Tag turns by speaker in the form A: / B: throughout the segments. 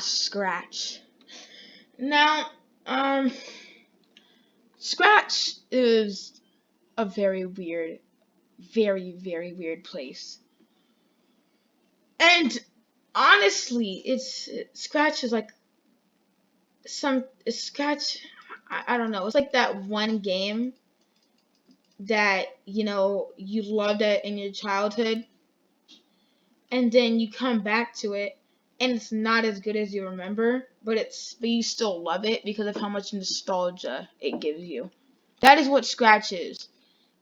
A: Scratch. Now, um, Scratch is a very weird, very, very weird place. And honestly, it's Scratch is like Scratch. I don't know. It's like that one game that you loved it in your childhood, and then you come back to it, and it's not as good as you remember, but you still love it because of how much nostalgia it gives you. That is what Scratch is.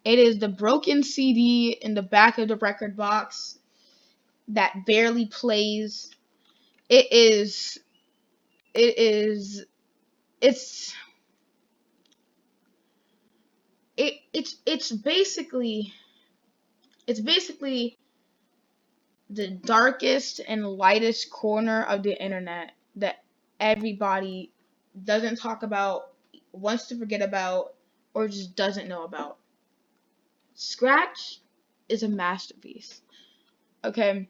A: It is the broken CD in the back of the record box that barely plays. It is. It is. It's. It's basically. It's basically the darkest and lightest corner of the internet that everybody doesn't talk about, wants to forget about, or just doesn't know about. Scratch is a masterpiece. Okay,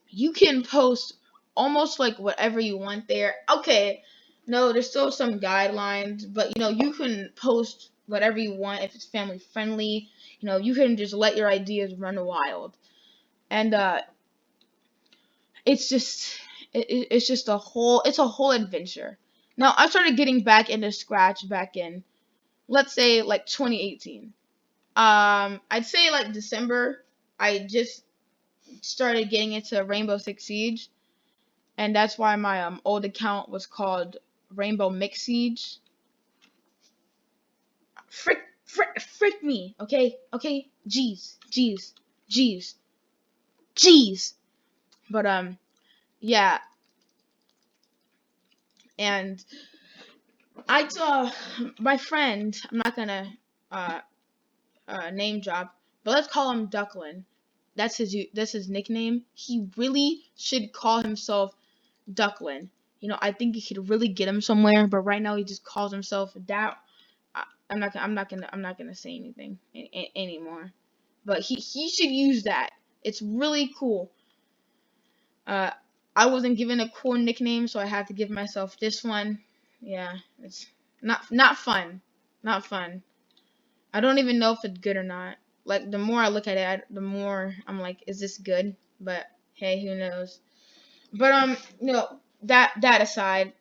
A: you can post almost like whatever you want there. Okay, no, there's still some guidelines, but you can post whatever you want if it's family friendly. You can just let your ideas run wild. And it's just it's just a whole adventure. Now I started getting back into Scratch back in, let's say, like 2018. I'd say like December. I just started getting into Rainbow Six Siege, and that's why my old account was called Rainbow Mix Siege. Frick me, okay, jeez, jeez. But yeah, and I saw my friend. I'm not gonna uh name drop, but let's call him Ducklin. That's his nickname. He really should call himself Ducklin. I think he could really get him somewhere, but right now he just calls himself that. I'm not gonna say anything anymore. But he should use that. It's really cool. Uh, I wasn't given a cool nickname, so I had to give myself this one. Yeah, it's not fun. Not fun. I don't even know if it's good or not. Like, the more I look at it, the more I'm like, is this good? But hey, who knows? But that aside,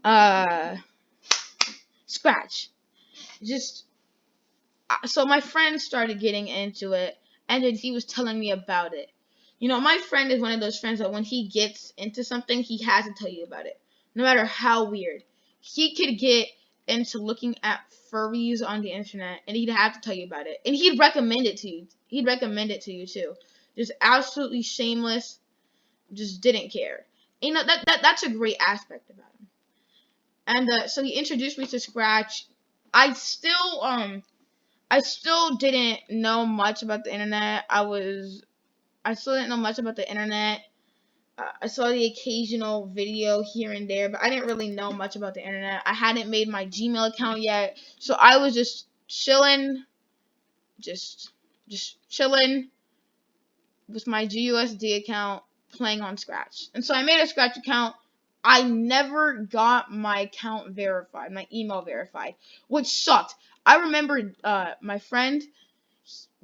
A: uh, Scratch. Just so my friend started getting into it, and then he was telling me about it. My friend is one of those friends that when he gets into something, he has to tell you about it, no matter how weird. He could get into looking at furries on the internet, and he'd have to tell you about it, and he'd recommend it to you. He'd recommend it to you too, just absolutely shameless, just didn't care. That's a great aspect about him. And so he introduced me to Scratch. I still I still didn't know much about the internet. I still didn't know much about the internet. I saw the occasional video here and there, but I didn't really know much about the internet. I hadn't made my Gmail account yet, so I was just chilling, just chilling with my GUSD account, playing on Scratch. And so I made a Scratch account. I never got my account verified, my email verified, which sucked. I remember my friend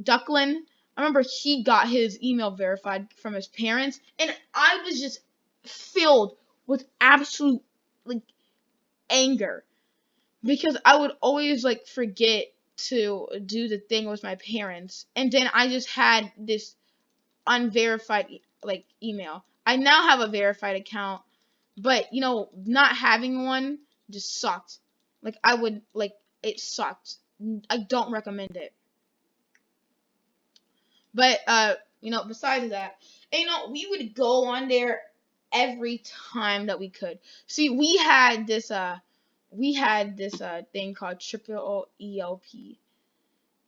A: Ducklin. I remember he got his email verified from his parents, and I was just filled with absolute, like, anger because I would always, like, forget to do the thing with my parents, and then I just had this unverified like email. I now have a verified account, but not having one just sucked. Like, it sucked. I don't recommend it. But besides that, and, we would go on there every time that we could. See, we had this thing called Triple ELP,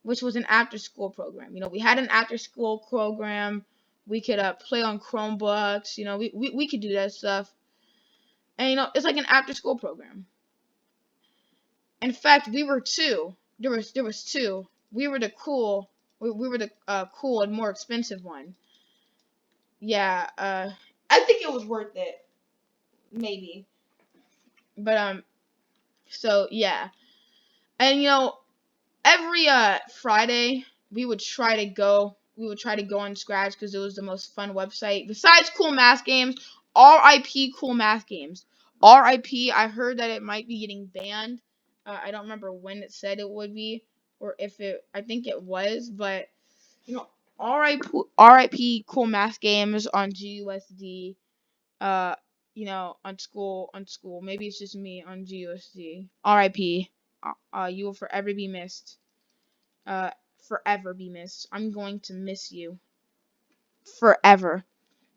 A: which was an after school program. We had an after school program. We could play on Chromebooks. We could do that stuff. And it's like an after school program. In fact, we were two. There was two. We were the cool. We were the cool and more expensive one. yeah, I think it was worth it, maybe. But so yeah, and every Friday we would try to go on Scratch because it was the most fun website besides Cool Math Games. R.I.P. Cool Math Games. R.I.P. I heard that it might be getting banned. I don't remember when it said it would be, or if it. I think it was, but you know, R.I.P. Cool Math Games on GUSD. Uh, on school. Maybe it's just me on GUSD. R.I.P. You will forever be missed. Uh, forever be missed. I'm going to miss you forever.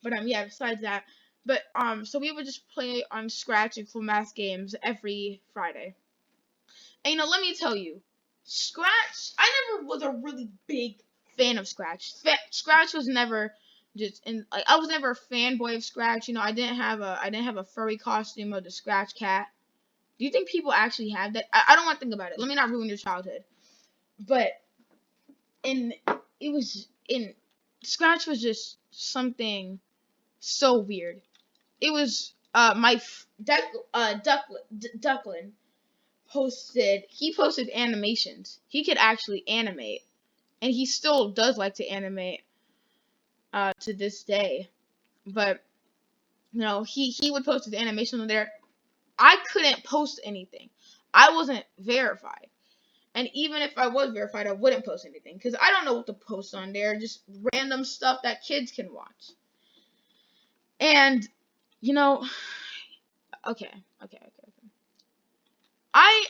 A: But yeah. Besides that, but so we would just play on Scratch and Cool Math Games every Friday. And let me tell you, Scratch. I never was a really big fan of Scratch. Scratch was never just in. Like, I was never a fanboy of Scratch. I didn't have a furry costume of the Scratch cat. Do you think people actually have that? I don't want to think about it. Let me not ruin your childhood. But in it was in Scratch was just something so weird. It was Ducklin posted animations. He could actually animate, and he still does like to animate to this day. But he would post his animation on there. I couldn't post anything. I wasn't verified. And even if I was verified, I wouldn't post anything because I don't know what to post on there. Just random stuff that kids can watch. And you know, okay, okay, okay. I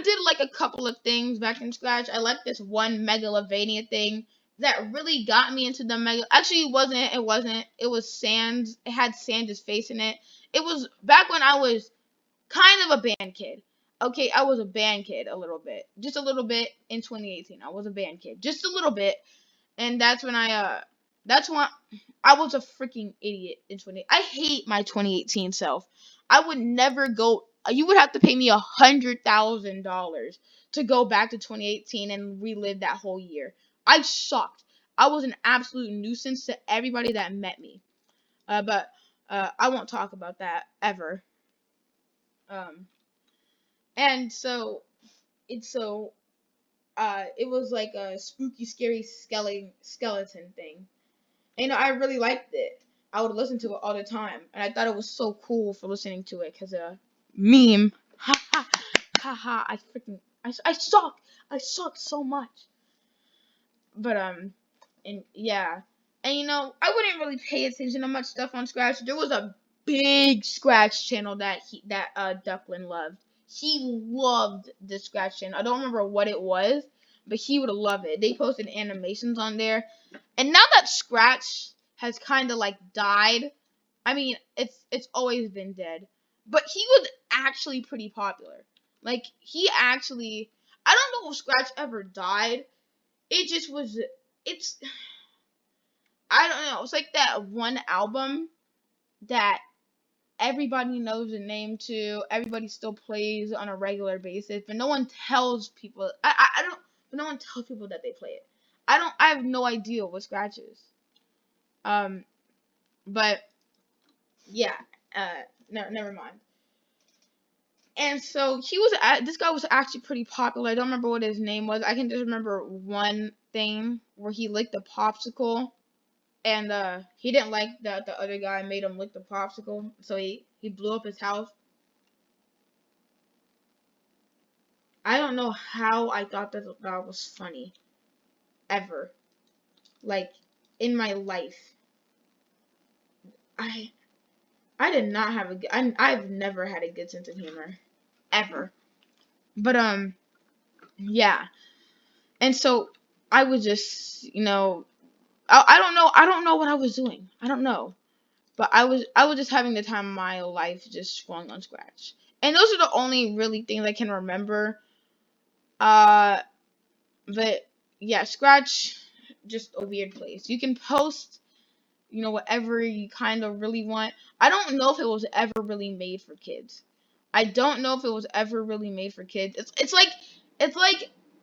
A: did like a couple of things back in Scratch. I liked this one Megalovania thing that really got me into the Mega. Actually, it wasn't. It wasn't. It was Sans. It had Sans' face in it. It was back when I was kind of a band kid. Okay, I was a band kid a little bit, just a little bit in 2018. I was a band kid, just a little bit, and that's when I was a freaking idiot in 20. I hate my 2018 self. I would never go. You would have to pay me $100,000 to go back to 2018 and relive that whole year. I sucked. I was an absolute nuisance to everybody that met me. But I won't talk about that ever. Um, and so it was like a spooky, scary skeleton thing. And I really liked it. I would listen to it all the time, and I thought it was so cool for listening to it because meme. Ha ha ha ha! I suck. I suck so much. But and yeah, and I wouldn't really pay attention to much stuff on Scratch. There was a big Scratch channel that Ducklin loved. He loved the Scratch channel. I don't remember what it was, but he would love it. They posted animations on there, and now that Scratch has kind of like died, I mean it's always been dead, but he was actually pretty popular. Like he actually, I don't know if Scratch ever died. It just was. It's, I don't know. It's like that one album that everybody knows the name to. Everybody still plays on a regular basis, but no one tells people. I don't. But no one tells people that they play it. I don't. I have no idea what Scratch is. Um, but yeah. No, never mind. And so this guy was actually pretty popular. I don't remember what his name was. I can just remember one thing where he licked a popsicle, and he didn't like that the other guy made him lick the popsicle, so he blew up his house. I don't know how I thought that was funny ever, like in my life. I I did not have a good. I've never had a good sense of humor ever. But yeah, and so I was just I don't know. I don't know what I was doing. I don't know. But I was just having the time of my life just scrolling on Scratch. And those are the only really things I can remember. Uh but yeah, Scratch, just a weird place. You can post, whatever you kind of really want. I don't know if it was ever really made for kids. I don't know if it was ever really made for kids. It's like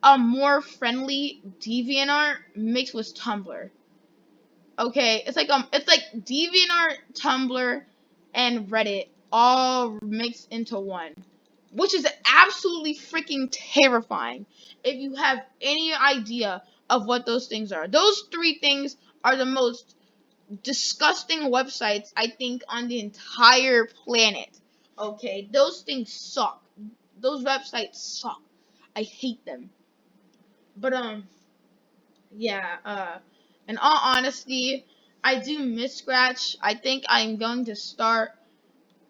A: a more friendly DeviantArt mixed with Tumblr. Okay, it's like DeviantArt, Tumblr, and Reddit all mixed into one, which is absolutely freaking terrifying. If you have any idea of what those things are, those three things are the most disgusting websites I think on the entire planet. Okay, those things suck. Those websites suck. I hate them. But yeah. In all honesty, I do miss Scratch. I think I'm going to start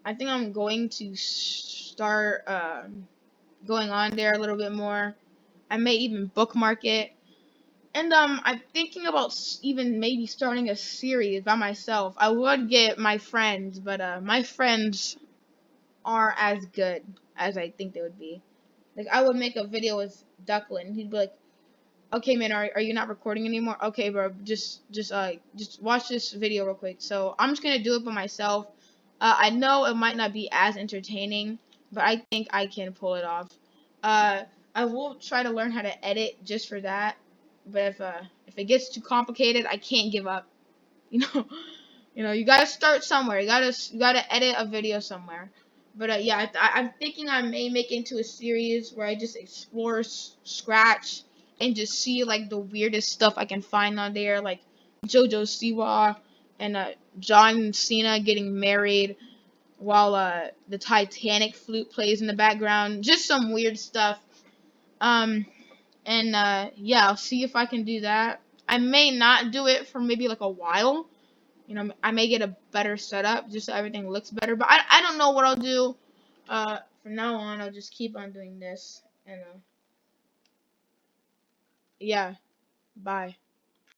A: going on there a little bit more. I may even bookmark it. And I'm thinking about even maybe starting a series by myself. I would get my friends, but my friends aren't as good as I think they would be. Like I would make a video with Duckland. He'd be like, "Okay, man, are you not recording anymore? Okay, bro, just watch this video real quick." So I'm just gonna do it by myself. I know it might not be as entertaining, but I think I can pull it off. Uh, I will try to learn how to edit just for that. But if it gets too complicated, I can't give up. You know, you gotta start somewhere. You gotta edit a video somewhere. But yeah, I'm thinking I may make into a series where I just explore Scratch and just see like the weirdest stuff I can find on there, like JoJo Siwa and John Cena getting married while the Titanic flute plays in the background. Just some weird stuff. Um, and yeah, I'll see if I can do that. I may not do it for maybe like a while. I may get a better setup just so everything looks better. But I don't know what I'll do. From now on, I'll just keep on doing this. And yeah, bye.